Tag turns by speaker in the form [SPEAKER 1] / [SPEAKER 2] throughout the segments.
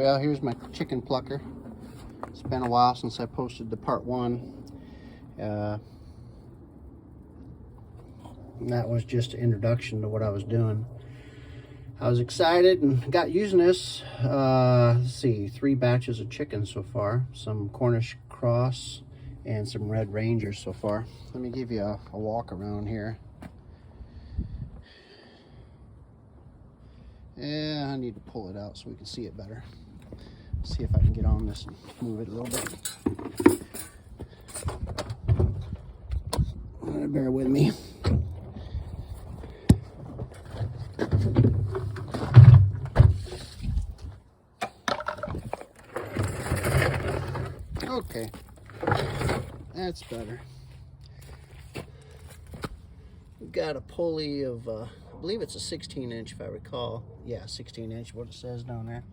[SPEAKER 1] well, here's my chicken plucker. It's been a while since I posted the part 1. And that was just an introduction to what I was doing. I was excited and got using this. Let's see, 3 batches of chicken so far. Some Cornish cross and some Red Rangers so far. Let me give you a walk around here. Yeah, I need to pull it out so we can see it better. See if I can get on this and move it a little bit. Bear with me. Okay, that's better. We've got a pulley of, I believe it's a 16-inch if I recall. Yeah, 16-inch, what it says down there.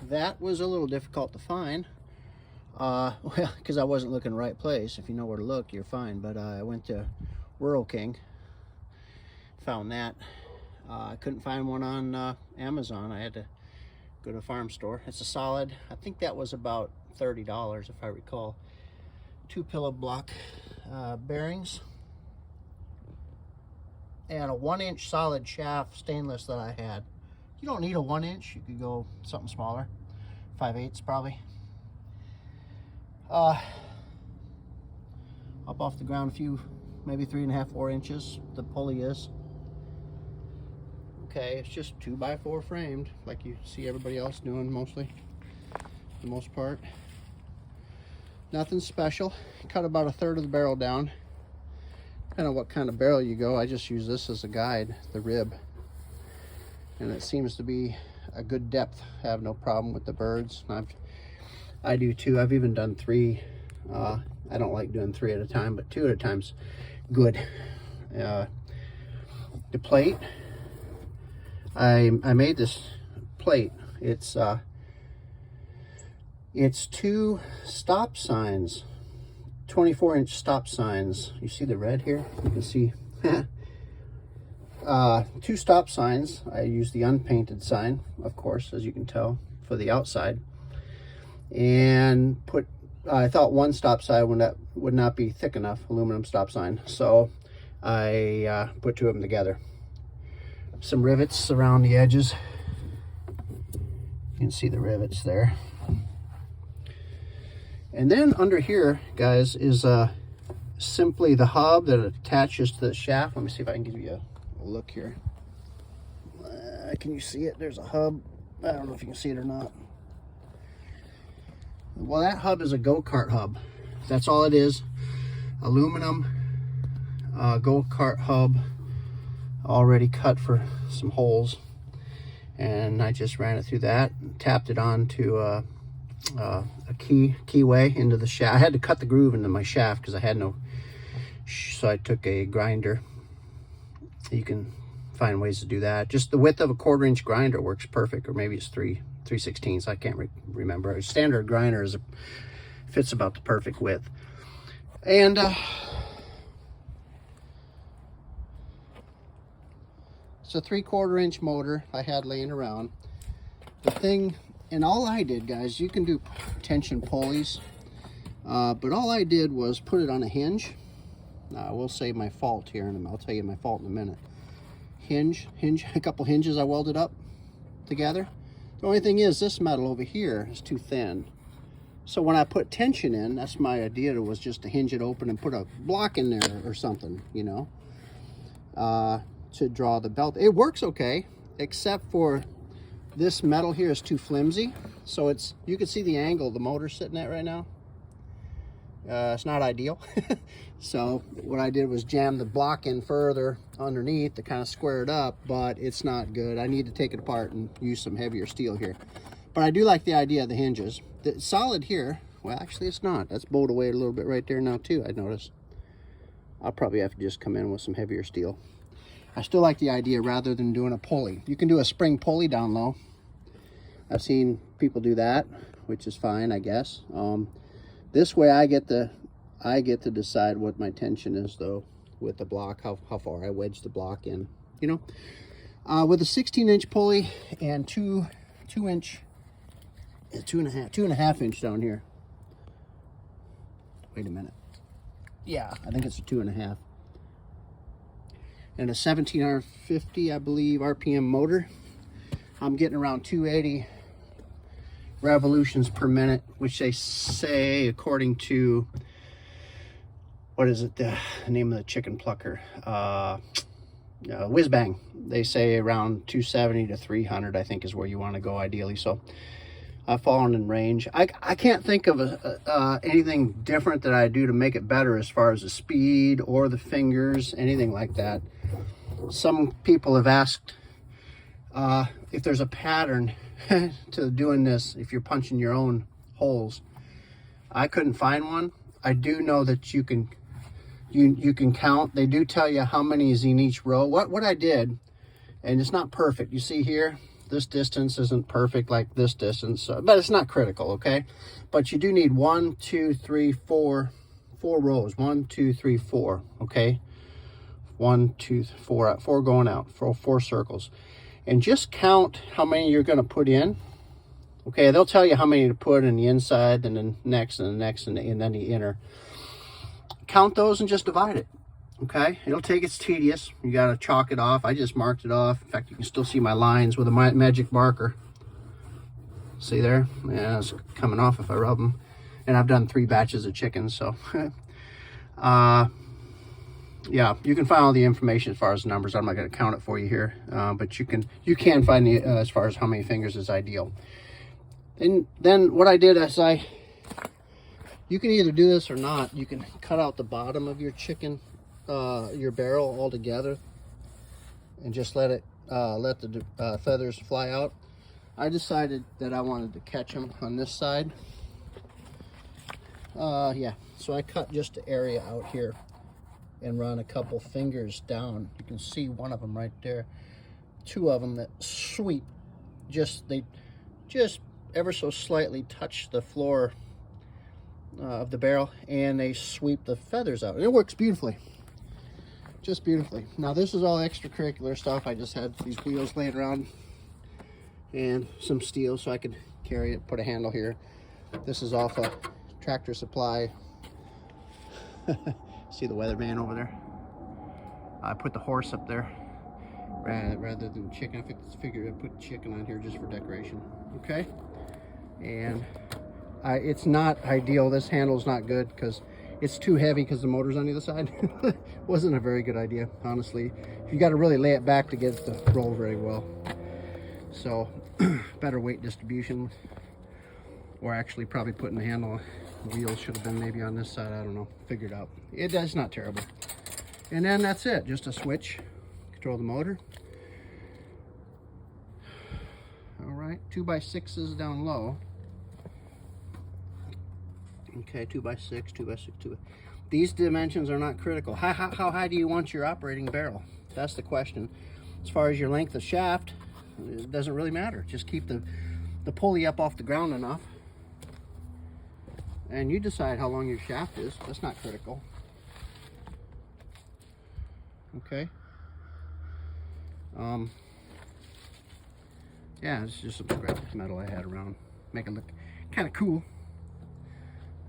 [SPEAKER 1] That was a little difficult to find. Well, because I wasn't looking the right place. If you know where to look, you're fine. But I went to Rural King, found that. I couldn't find one on Amazon. I had to go to a farm store. It's a solid, I think that was about $30 if I recall. 2 pillow block bearings. And a 1-inch solid shaft stainless that I had. You don't need a 1-inch, you could go something smaller, 5/8 probably. Up off the ground a few, maybe 3.5, 4 inches, the pulley is. Okay, it's just 2x4 framed, like you see everybody else doing mostly, for the most part. Nothing special. Cut about 1/3 of the barrel down. Depending on what kind of barrel you go, I just use this as a guide, the rib. And it seems to be a good depth. I have no problem with the birds. I do too. I've even done 3. I don't like doing 3 at a time, but 2 at a time's good. The plate, I made this plate. It's 2 stop signs, 24-inch stop signs. You see the red here? You can see 2 stop signs. I use the unpainted sign, of course, as you can tell, for the outside. And I thought 1 stop sign would not be thick enough, aluminum stop sign. So I put 2 of them together. Some rivets around the edges. You can see the rivets there. And then under here, guys, is simply the hub that attaches to the shaft. Let me see if I can give you a look here. Can you see it? There's a hub. I don't know if you can see it or not. Well, that hub is a go-kart hub. That's all it is. Aluminum go-kart hub, already cut for some holes. And I just ran it through that and tapped it onto a keyway into the shaft. I had to cut the groove into my shaft because I had no, so I took a grinder. You can find ways to do that. Just the width of a 1/4-inch grinder works perfect, or maybe it's 3/16. I can't remember. A standard grinder fits about the perfect width. And it's a 3/4-inch motor I had laying around. The thing, and all I did, guys, you can do tension pulleys, but all I did was put it on a hinge. I will say my fault here, and I'll tell you my fault in a minute. Hinge, a couple hinges I welded up together. The only thing is, this metal over here is too thin. So when I put tension in, that's my idea, was just to hinge it open and put a block in there or something, you know, to draw the belt. It works okay, except for this metal here is too flimsy. So it's, you can see the angle the motor's sitting at right now. It's not ideal. So what I did was jam the block in further underneath to kind of square it up, but it's not good. I need to take it apart and use some heavier steel here. But I do like the idea of the hinges. The solid here, well, actually it's not. That's bowed away a little bit right there now too, I noticed. I'll probably have to just come in with some heavier steel. I still like the idea rather than doing a pulley. You can do a spring pulley down low. I've seen people do that, which is fine, I guess. This way I get to decide what my tension is, though, with the block, how far I wedge the block in. You know, with a 16-inch pulley and two and a half inch down here. Wait a minute. Yeah, I think it's a 2.5. And a 1750, I believe, RPM motor. I'm getting around 280 revolutions per minute, which they say, according to, what is it, the name of the chicken plucker? Whiz, they say around 270 to 300, I think, is where you want to go ideally. So I've fallen in range. I can't think of anything different that I do to make it better as far as the speed or the fingers, anything like that. Some people have asked if there's a pattern to doing this, if you're punching your own holes. I couldn't find one. I do know that you can count. They do tell you how many is in each row. What I did, and it's not perfect. You see here, this distance isn't perfect like this distance, but it's not critical, okay? But you do need 1, 2, 3, 4 rows. 1, 2, 3, 4, okay? 1, 2, 4, 4 going out, four circles. And just count how many you're gonna put in. Okay, they'll tell you how many to put in the inside, and then next, and the next, and then the inner. Count those and just divide it. Okay, it'll take, it's tedious. You got to chalk it off. I just marked it off. In fact, you can still see my lines with a magic marker. See there? Yeah, it's coming off if I rub them. And I've done 3 batches of chickens, so yeah, you can find all the information as far as numbers. I'm not going to count it for you here, but you can find the as far as how many fingers is ideal. And then what I did is you can either do this or not. You can cut out the bottom of your chicken, your barrel altogether, and just let the feathers fly out. I decided that I wanted to catch them on this side. Yeah, so I cut just the area out here and run a couple fingers down. You can see one of them right there. 2 of them that sweep, they just ever so slightly touch the floor of the barrel, and they sweep the feathers out. It works beautifully, just beautifully. Now this is all extracurricular stuff. I just had these wheels laying around and some steel so I could carry it, put a handle here. This is off a Tractor Supply. See the weatherman over there? I put the horse up there rather than chicken. I figured I'd put chicken on here just for decoration. Okay, and it's not ideal. This handle's not good because it's too heavy because the motor's on the other side. Wasn't a very good idea, honestly. You got to really lay it back to get it to roll very well. So better weight distribution, or actually probably putting the handle, wheels should have been maybe on this side. I don't know, figured out. It's not terrible. And then that's it, just a switch, control the motor. All right, 2x6s down low. Okay, 2x6, 2x6, 2. These dimensions are not critical. How high do you want your operating barrel? That's the question. As far as your length of shaft, it doesn't really matter. Just keep the pulley up off the ground enough, and you decide how long your shaft is. That's not critical. Okay. Yeah, it's just some scrap metal I had around, make it look kind of cool.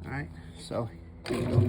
[SPEAKER 1] All right, so here we go.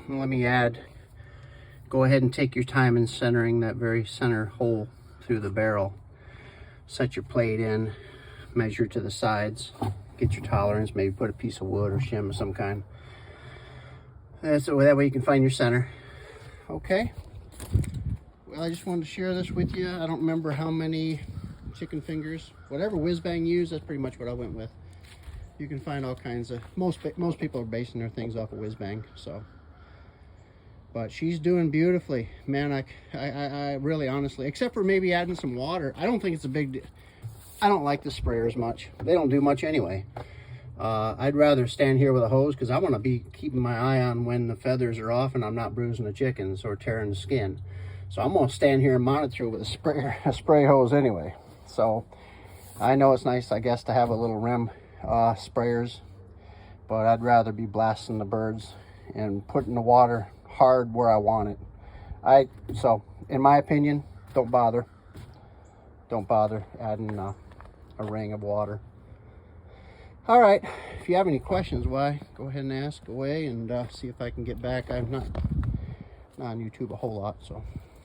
[SPEAKER 1] Let me add, go ahead and take your time in centering that very center hole through the barrel. set your plate in, measure to the sides, get your tolerance, maybe put a piece of wood or shim of some kind. So that way you can find your center. Okay. Well, I just wanted to share this with you. I don't remember how many chicken fingers. Whatever Whiz Bang used, that's pretty much what I went with. You can find all kinds of, most people are basing their things off of Whiz Bang, so. But she's doing beautifully. Man, I really honestly, except for maybe adding some water, I don't think it's a big deal. I don't like the sprayers much. They don't do much anyway. I'd rather stand here with a hose because I want to be keeping my eye on when the feathers are off and I'm not bruising the chickens or tearing the skin. So I'm going to stand here and monitor with a spray hose anyway. So I know it's nice, I guess, to have a little rim sprayers, but I'd rather be blasting the birds and putting the water hard where I want it. So in my opinion, don't bother adding a ring of water. All right, if you have any questions, why, go ahead and ask away and see if I can get back. I'm not on YouTube a whole lot, so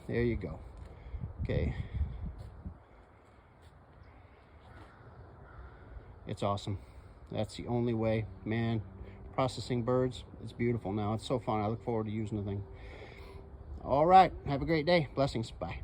[SPEAKER 1] there you go. Okay. It's awesome. That's the only way, man. Processing birds, it's beautiful now. It's so fun. I look forward to using the thing. All right, have a great day. Blessings. Bye.